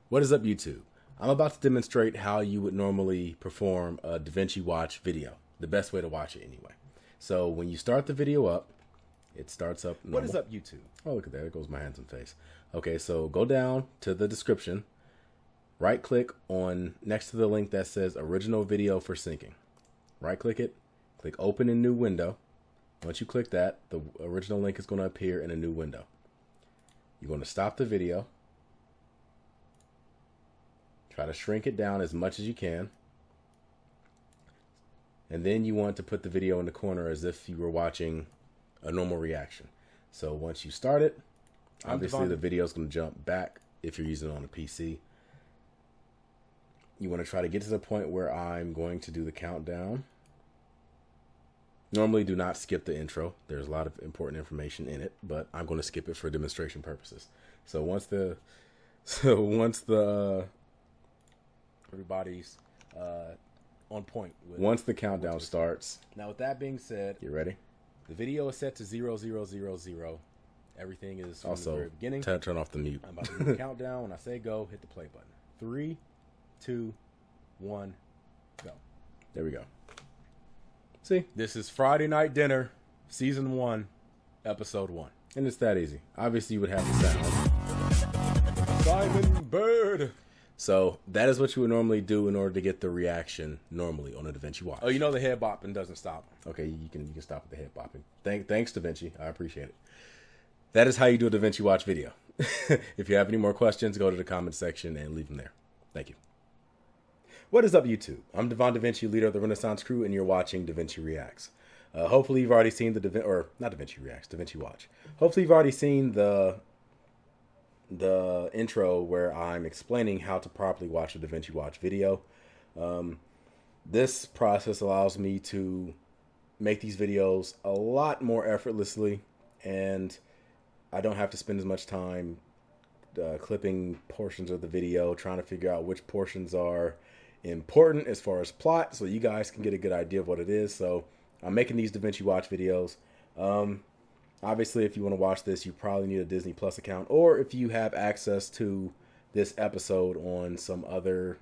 What is up, YouTube? I'm about to demonstrate how you would normally perform a DaVinci Watch video. The best way to watch it anyway. So when you start the video up, it starts up normal. What is up, YouTube? Oh, look at that. There goes my hands and face. Okay, so go down to the description. Right click on next to the link that says original video for syncing. Right click it. Click open in new window. Once you click that, the original link is going to appear in a new window. You're going to stop the video. Try to shrink it down as much as you can. And then you want to put the video in the corner as if you were watching a normal reaction. So once you start it, obviously the video is going to jump back if you're using it on a PC. You want to try to get to the point where I'm going to do the countdown. Normally do not skip the intro. There's a lot of important information in it, but I'm going to skip it for demonstration purposes. So once the everybody's on point. Once the countdown starts. Now, with that being said, you ready? The video is set to 0000. Everything is from the very beginning. Turn off the mute. I'm about to do the countdown. When I say go, hit the play button. 3, 2, 1, go. There we go. See? This is Friday Night Dinner, Season 1, Episode 1. And it's that easy. Obviously, you would have the sound. Simon Bird. So that is what you would normally do in order to get the reaction normally on a DaVinci Watch. Oh, you know the head bopping doesn't stop. Okay, you can stop with the head bopping. Thanks, DaVinci. I appreciate it. That is how you do a DaVinci Watch video. If you have any more questions, go to the comment section and leave them there. Thank you. What is up, YouTube? I'm Devon DaVinci, leader of the Renaissance crew, and you're watching DaVinci Reacts. Hopefully you've already seen not DaVinci Reacts, DaVinci Watch. Hopefully you've already seen the intro where I'm explaining how to properly watch a DaVinci Watch video. This process allows me to make these videos a lot more effortlessly, and I don't have to spend as much time clipping portions of the video, trying to figure out which portions are important as far as plot, so you guys can get a good idea of what it is. So I'm making these DaVinci Watch videos. Obviously, if you want to watch this, you probably need a Disney Plus account, or if you have access to this episode on some other,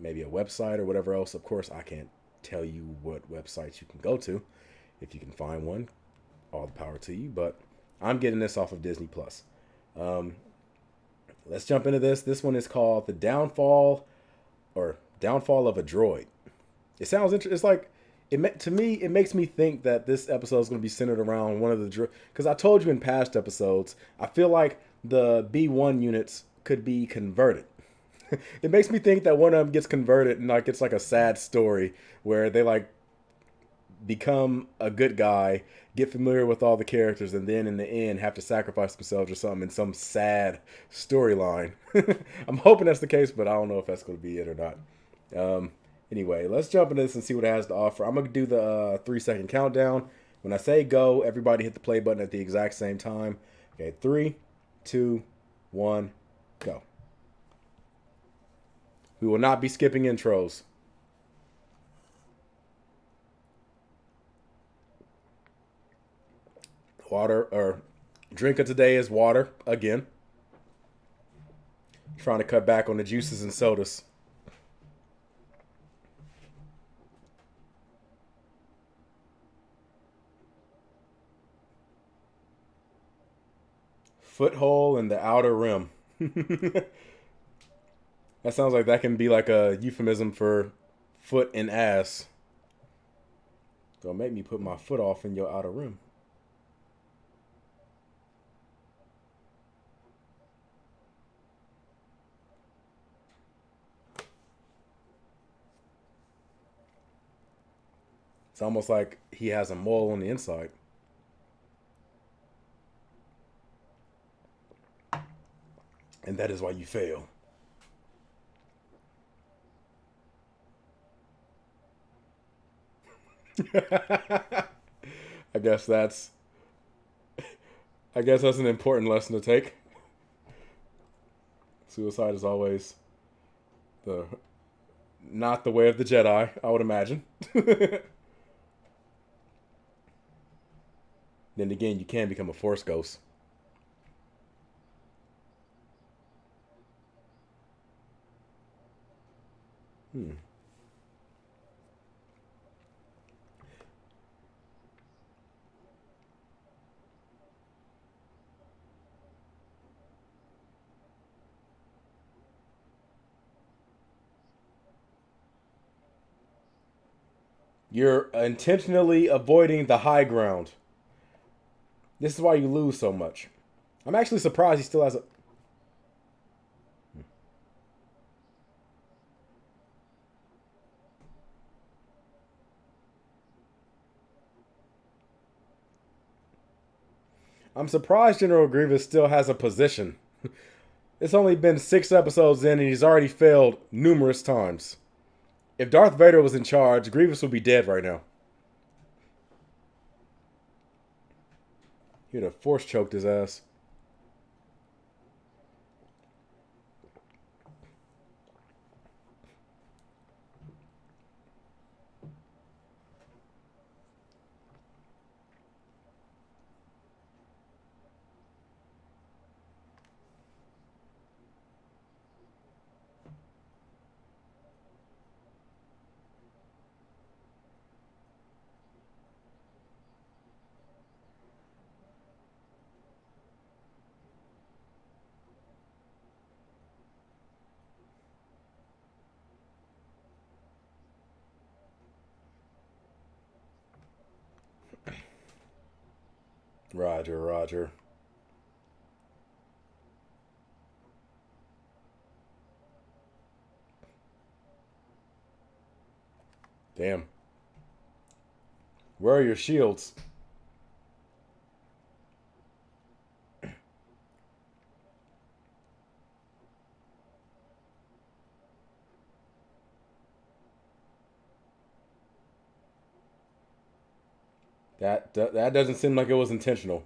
maybe a website or whatever else. Of course, I can't tell you what websites you can go to. If you can find one, all the power to you, but I'm getting this off of Disney Plus. Let's jump into this. This one is called The Downfall of a Droid. It sounds interesting. It's like, to me, it makes me think that this episode is going to be centered around one of the droids. Because I told you in past episodes, I feel like the B1 units could be converted. It makes me think that one of them gets converted and like it's like a sad story where they like become a good guy, get familiar with all the characters, and then in the end have to sacrifice themselves or something in some sad storyline. I'm hoping that's the case, but I don't know if that's going to be it or not. Anyway, let's jump into this and see what it has to offer. I'm going to do the 3-second countdown. When I say go, everybody hit the play button at the exact same time. Okay, 3, 2, 1, go. We will not be skipping intros. Water, or drink of today is water, again. Trying to cut back on the juices and sodas. Foothole in the outer rim. That sounds like that can be like a euphemism for foot and ass. Don't make me put my foot off in your outer rim. It's almost like he has a mole on the inside. And that is why you fail. I guess that's an important lesson to take. Suicide is always not the way of the Jedi, I would imagine. Then again, you can become a Force ghost. You're intentionally avoiding the high ground. This is why you lose so much. I'm actually surprised he still has a. I'm surprised General Grievous still has a position. It's only been 6 episodes in and he's already failed numerous times. If Darth Vader was in charge, Grievous would be dead right now. He'd have force choked his ass. Roger, Roger. Damn. Where are your shields? That doesn't seem like it was intentional.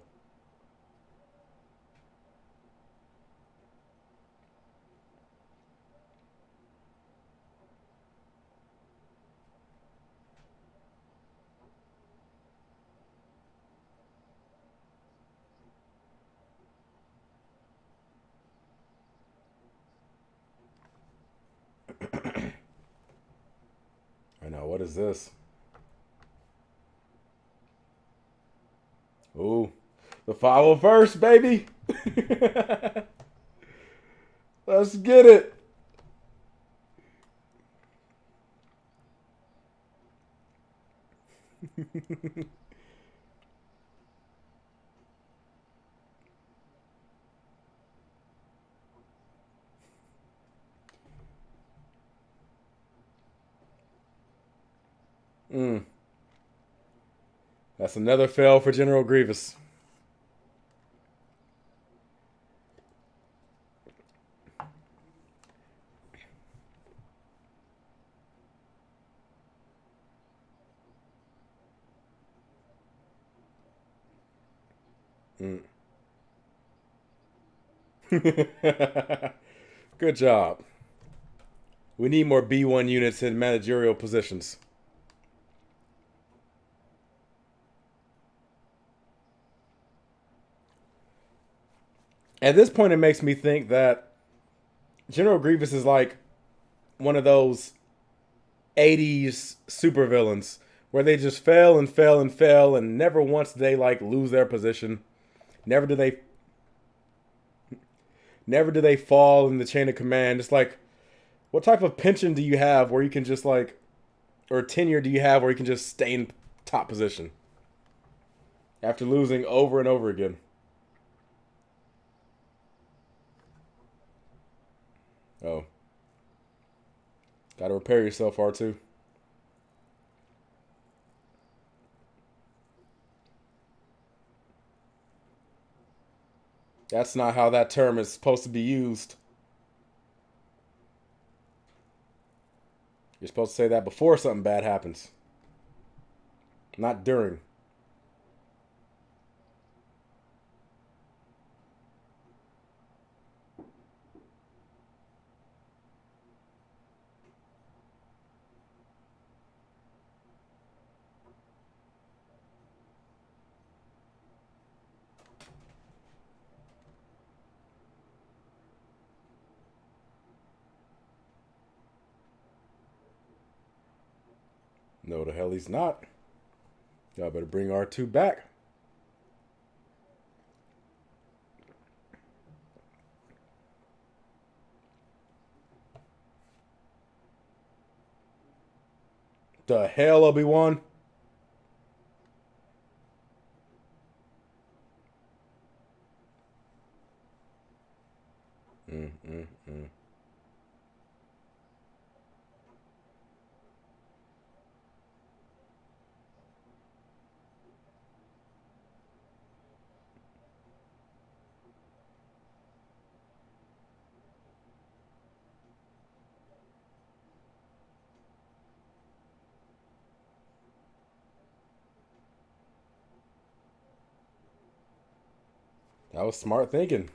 I know. What is this? Ooh, the 501st, baby. Let's get it. That's another fail for General Grievous. Good job. We need more B1 units in managerial positions. At this point, it makes me think that General Grievous is like one of those 80s supervillains where they just fail and fail and fail and never once do they like lose their position. Never do they fall in the chain of command. It's like, what type of pension do you have where you can just like, or tenure do you have where you can just stay in top position after losing over and over again? Oh. Gotta repair yourself, R2. That's not how that term is supposed to be used. You're supposed to say that before something bad happens, not during. No, the hell he's not. Y'all better bring R2 back. The hell, Obi-Wan? Mm, mm, mm. That was smart thinking.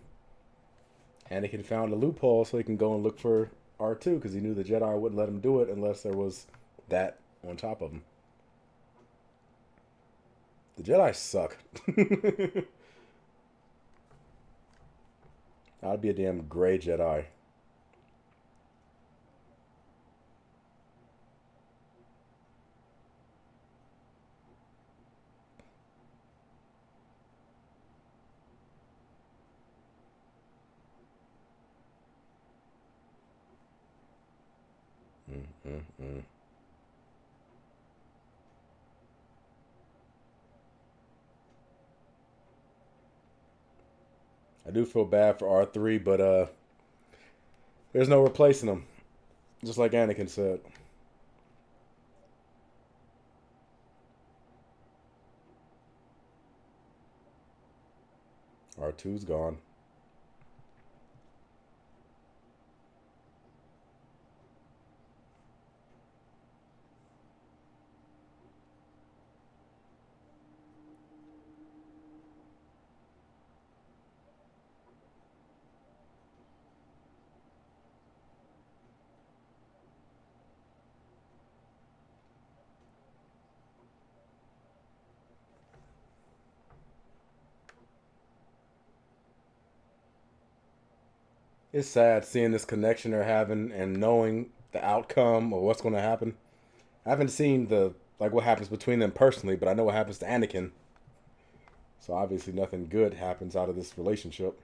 Anakin found a loophole so he can go and look for R2 because he knew the Jedi wouldn't let him do it unless there was that on top of him. The Jedi suck. I'd be a damn gray Jedi. Mm, mm, mm. I do feel bad for R3, but there's no replacing him. Just like Anakin said. R2's gone. It's sad seeing this connection they're having and knowing the outcome or what's going to happen. I haven't seen the like what happens between them personally, but I know what happens to Anakin. So obviously nothing good happens out of this relationship.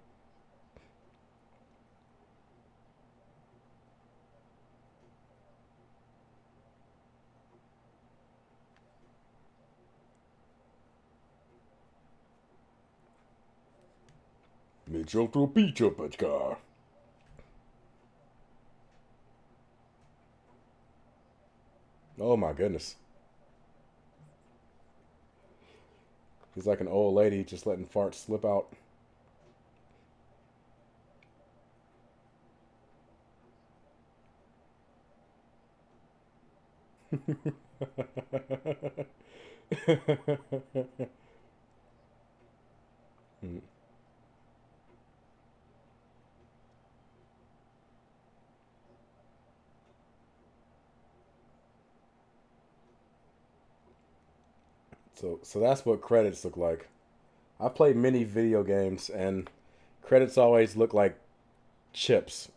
Mitchell to pizza car. Oh my goodness. He's like an old lady just letting farts slip out. So that's what credits look like. I've played many video games and credits always look like chips.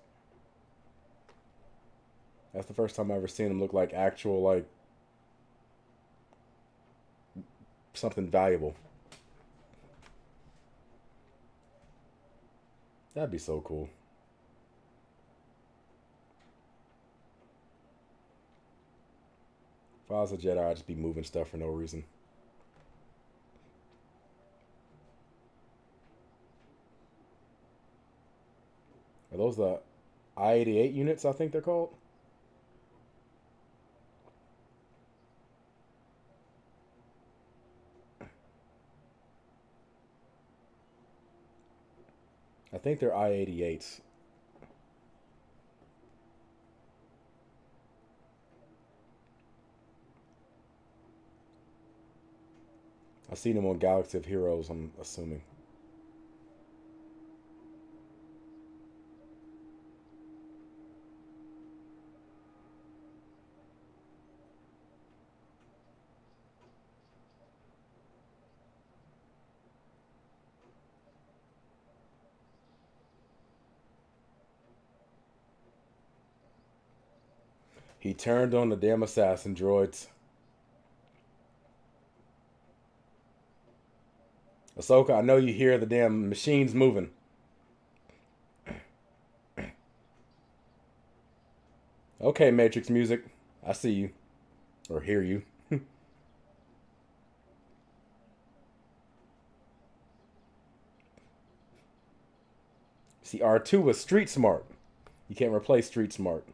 That's the first time I've ever seen them look like actual like something valuable. That'd be so cool. If I was a Jedi, I'd just be moving stuff for no reason. Are those the I-88 units? I think they're called. I think they're I-88s. I've seen them on Galaxy of Heroes. I'm assuming. He turned on the damn assassin droids. Ahsoka, I know you hear the damn machines moving. Okay, Matrix music. I see you. Or hear you. See, R2 was street smart. You can't replace street smart.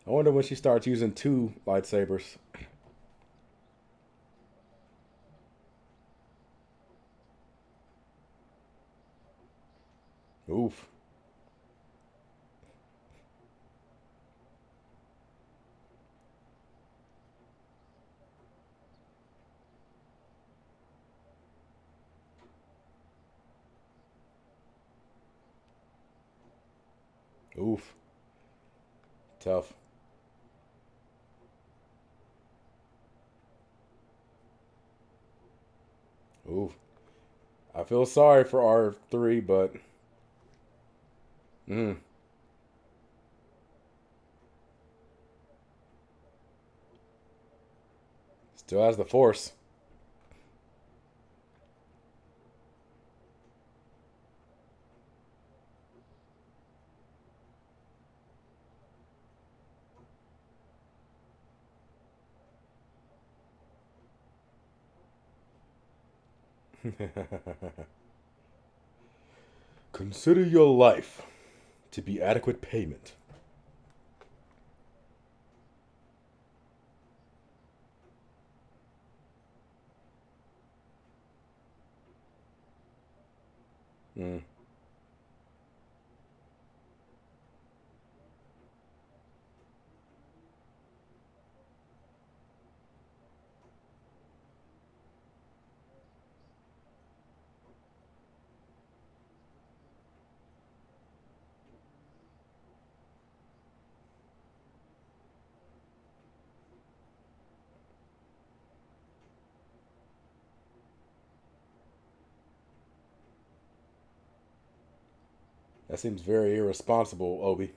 I wonder when she starts using two lightsabers. Oof. Oof. Tough. Oof. I feel sorry for R3, but mm, still has the force. Consider your life to be adequate payment. Mm. That seems very irresponsible, Obi.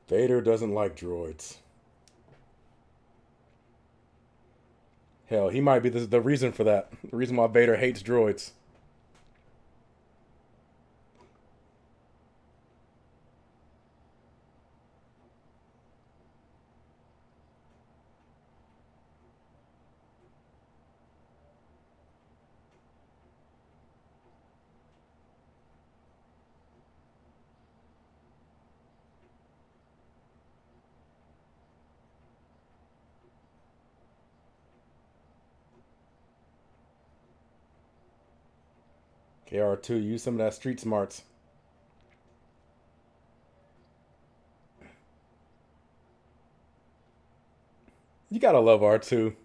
Vader doesn't like droids. Hell, he might be the reason for that. The reason why Vader hates droids. KR2, use some of that street smarts. You gotta love R2.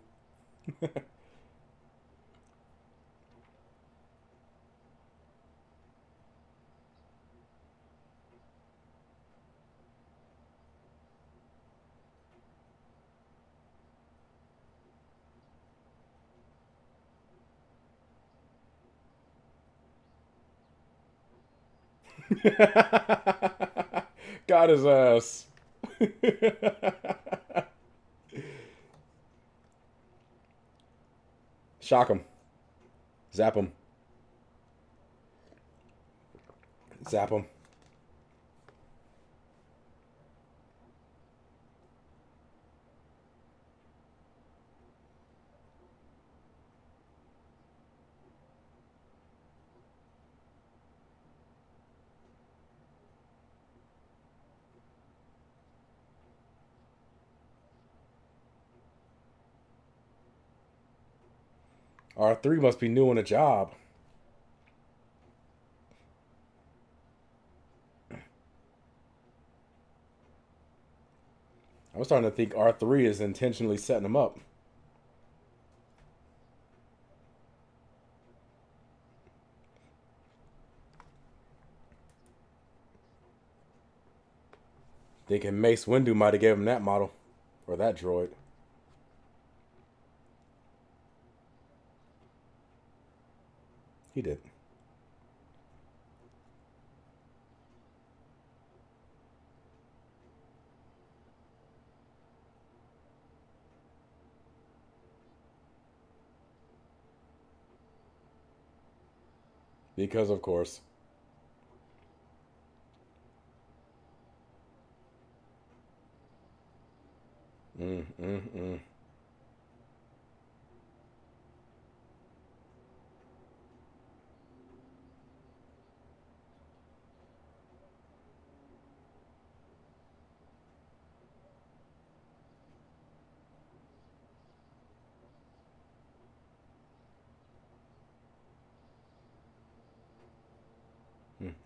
Got his ass. Shock him. Zap him. Zap him. R3 must be new on the job. I'm starting to think R3 is intentionally setting him up. Thinking Mace Windu might have gave him that model. Or that droid. He did. Because, of course. Mm, mm, mm.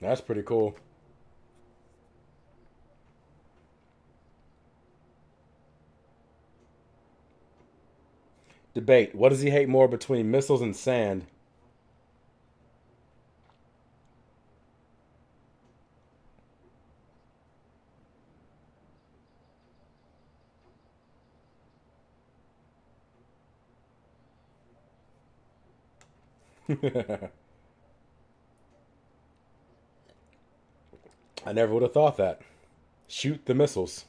That's pretty cool. Debate. What does he hate more between missiles and sand? I never would have thought that. Shoot the missiles.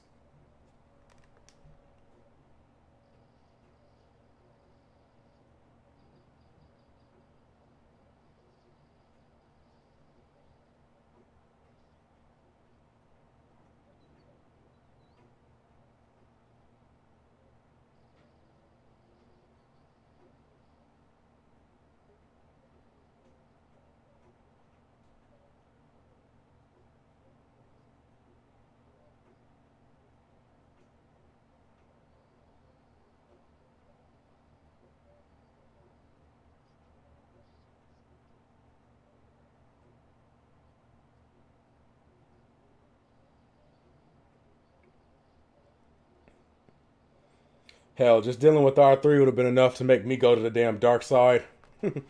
Hell, just dealing with R3 would have been enough to make me go to the damn dark side. You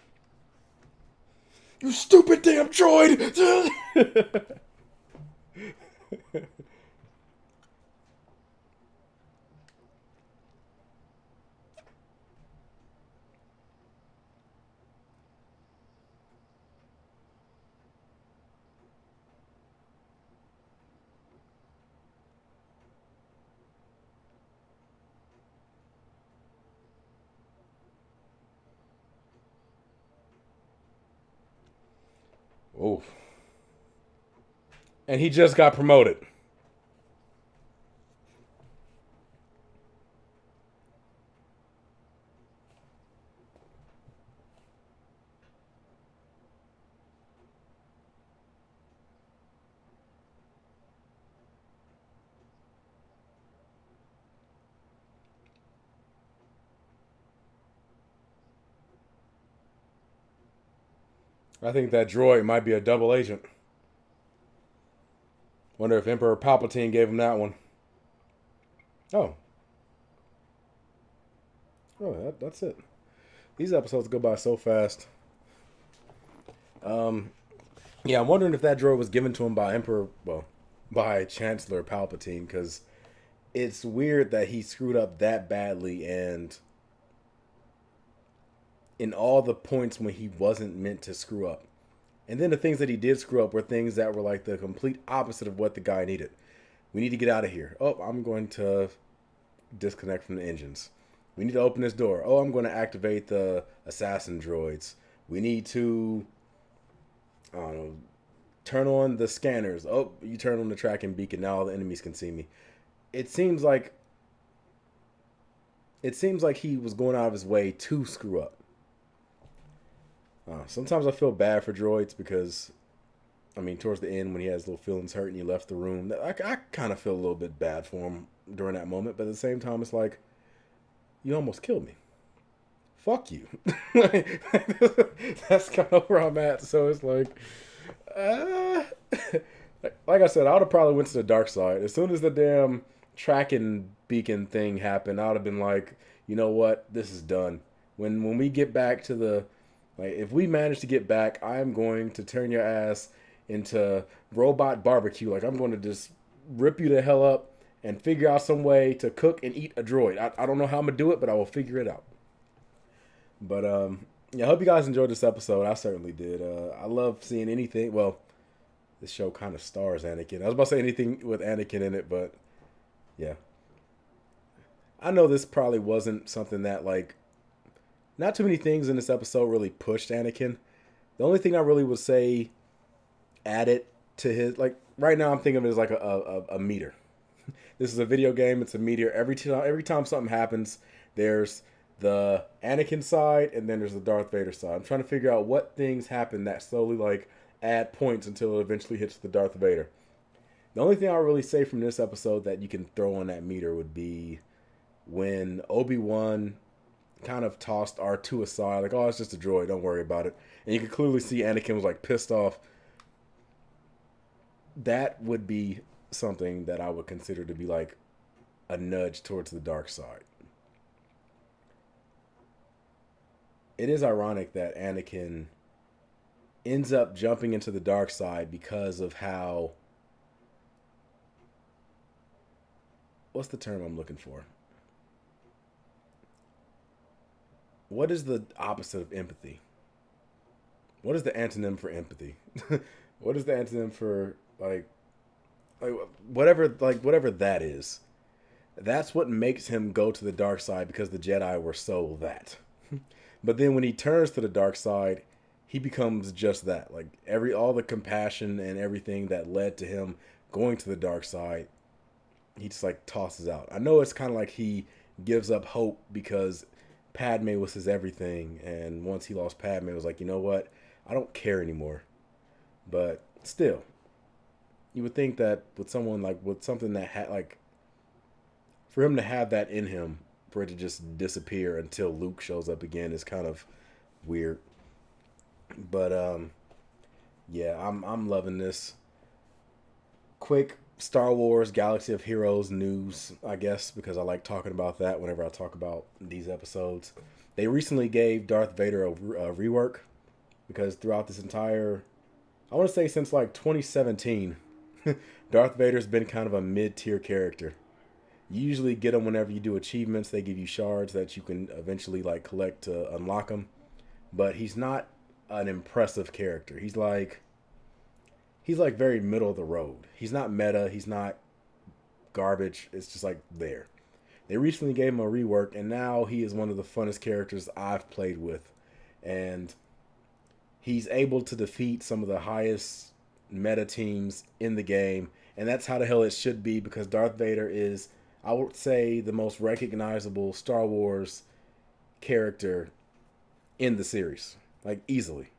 stupid damn droid! Oof. And he just got promoted. I think that droid might be a double agent. Wonder if Emperor Palpatine gave him that one. Oh. Oh, that's it. These episodes go by so fast. Yeah, I'm wondering if that droid was given to him by by Chancellor Palpatine, because it's weird that he screwed up that badly, and in all the points when he wasn't meant to screw up. And then the things that he did screw up were things that were like the complete opposite of what the guy needed. We need to get out of here. Oh, I'm going to disconnect from the engines. We need to open this door. Oh, I'm going to activate the assassin droids. We need to, I don't know, turn on the scanners. Oh, you turn on the tracking beacon. Now all the enemies can see me. It seems like he was going out of his way to screw up. Sometimes I feel bad for droids because, I mean, towards the end when he has little feelings hurt and he left the room, I kind of feel a little bit bad for him during that moment. But at the same time, it's like, you almost killed me. fuck you. That's kind of where I'm at. So it's like, uh, like I said, I would have probably went to the dark side as soon as the damn tracking beacon thing happened. I would have been like, you know what, this is done. When we get back to the, like, if we manage to get back, I'm going to turn your ass into robot barbecue. Like, I'm going to just rip you the hell up and figure out some way to cook and eat a droid. I don't know how I'm gonna do it, but I will figure it out. But yeah, I hope you guys enjoyed this episode. I certainly did. I love seeing anything. Well, this show kind of stars Anakin. I was about to say anything with Anakin in it, but yeah, I know this probably wasn't something that, like, not too many things in this episode really pushed Anakin. The only thing I really would say added to his, like, right now I'm thinking of it as like a meter. This is a video game. It's a meter. Every time something happens, there's the Anakin side and then there's the Darth Vader side. I'm trying to figure out what things happen that slowly, like, add points until it eventually hits the Darth Vader. The only thing I'll really say from this episode that you can throw on that meter would be when Obi-Wan kind of tossed R2 aside, like, oh, it's just a droid, don't worry about it. And you could clearly see Anakin was, like, pissed off. That would be something that I would consider to be, like, a nudge towards the dark side. It is ironic that Anakin ends up jumping into the dark side because of how, what's the term I'm looking for? What is the opposite of empathy? What is the antonym for empathy? What is the antonym for, like whatever that is? That's what makes him go to the dark side, because the Jedi were so that. But then when he turns to the dark side, he becomes just that. Like, all the compassion and everything that led to him going to the dark side, he just, like, tosses out. I know it's kind of like he gives up hope because Padme was his everything, and once he lost Padme, it was like, you know what? I don't care anymore. But still, you would think that with someone, like, with something that had, like, for him to have that in him, for it to just disappear until Luke shows up again is kind of weird. But yeah, I'm loving this. Quick Star Wars Galaxy of Heroes news, I guess, because I like talking about that whenever I talk about these episodes. They recently gave Darth Vader a rework, because throughout this entire, I want to say since like 2017, Darth Vader's been kind of a mid-tier character. You usually get them whenever you do achievements. They give you shards that you can eventually, like, collect to unlock them. But he's not an impressive character. He's like very middle of the road. He's not meta. He's not garbage. It's just, like, there. They recently gave him a rework, and now he is one of the funnest characters I've played with. And he's able to defeat some of the highest meta teams in the game. And that's how the hell it should be, because Darth Vader is, I would say, the most recognizable Star Wars character in the series. Like, easily.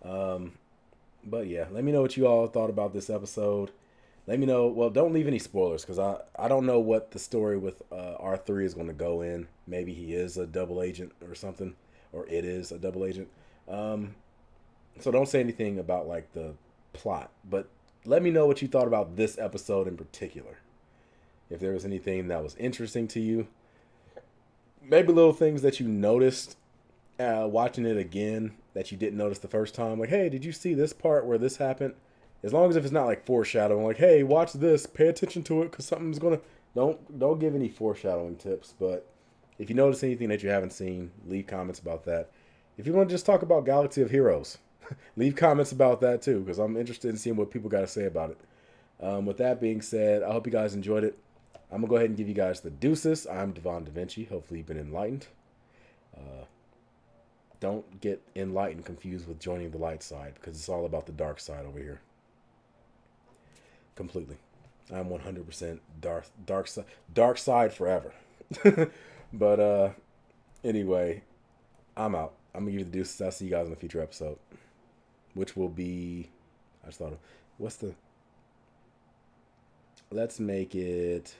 But yeah, let me know what you all thought about this episode. Let me know. Well, don't leave any spoilers, because I don't know what the story with R3 is going to go in. Maybe he is a double agent or something, or it is a double agent. So don't say anything about, like, the plot. But let me know what you thought about this episode in particular. If there was anything that was interesting to you. Maybe little things that you noticed watching it again that you didn't notice the first time. Like, hey, did you see this part where this happened? As long as if it's not like foreshadowing, like, hey, watch this, pay attention to it, because something's gonna. Don't give any foreshadowing tips. But if you notice anything that you haven't seen, leave comments about that. If you want to just talk about Galaxy of Heroes, leave comments about that too, because I'm interested in seeing what people got to say about it. With that being said, I hope you guys enjoyed it. I'm going to go ahead and give you guys the deuces. I'm Devon DaVinci. Hopefully you've been enlightened. Don't get enlightened confused with joining the light side, because it's all about the dark side over here. Completely. I'm 100% dark side forever. But anyway, I'm out. I'm going to give you the deuces. I'll see you guys in a future episode, which will be, I just thought of, let's make it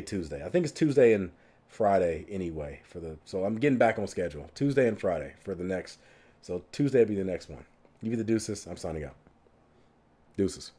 Tuesday. I think it's Tuesday in Friday anyway so I'm getting back on schedule. Tuesday and Friday for the next. So Tuesday will be the next one. You get the deuces. I'm signing out. Deuces.